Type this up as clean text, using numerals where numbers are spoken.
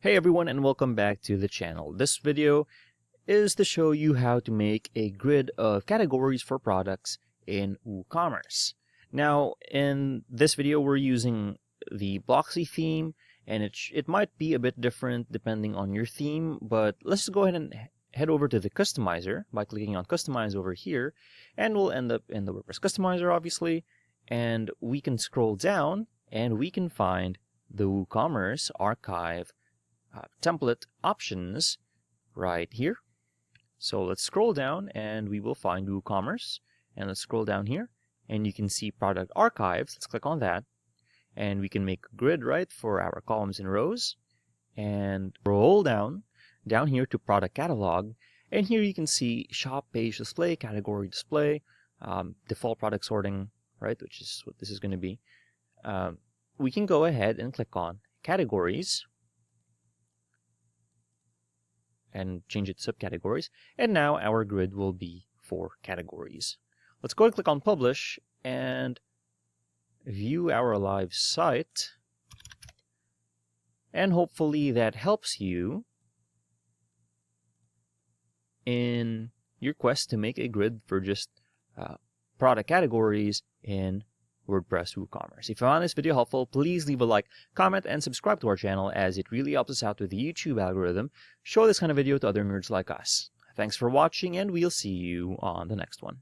Hey everyone, and welcome back to the channel. This video is to show you how to make a grid of categories for products in WooCommerce. Now, in this video, we're using the Blocksy theme, and it might be a bit different depending on your theme, but let's just go ahead and head over to the customizer by clicking on customize over here, and we'll end up in the WordPress customizer, obviously, and we can scroll down and we can find the WooCommerce archive template options right here. So let's scroll down and we will find WooCommerce, and let's scroll down here and you can see product archives. Let's click on that and we can make a grid right for our columns and rows, and roll down here to product catalog, and here you can see shop page display, category display, default product sorting, right, which is what this is going to be. We can go ahead and click on categories and change it to subcategories, and now our grid will be 4 categories. Let's go and click on publish and view our live site, and hopefully that helps you in your quest to make a grid for just product categories in WordPress WooCommerce. If you found this video helpful, please leave a like, comment, and subscribe to our channel, as it really helps us out with the YouTube algorithm. Show this kind of video to other nerds like us. Thanks for watching, and we'll see you on the next one.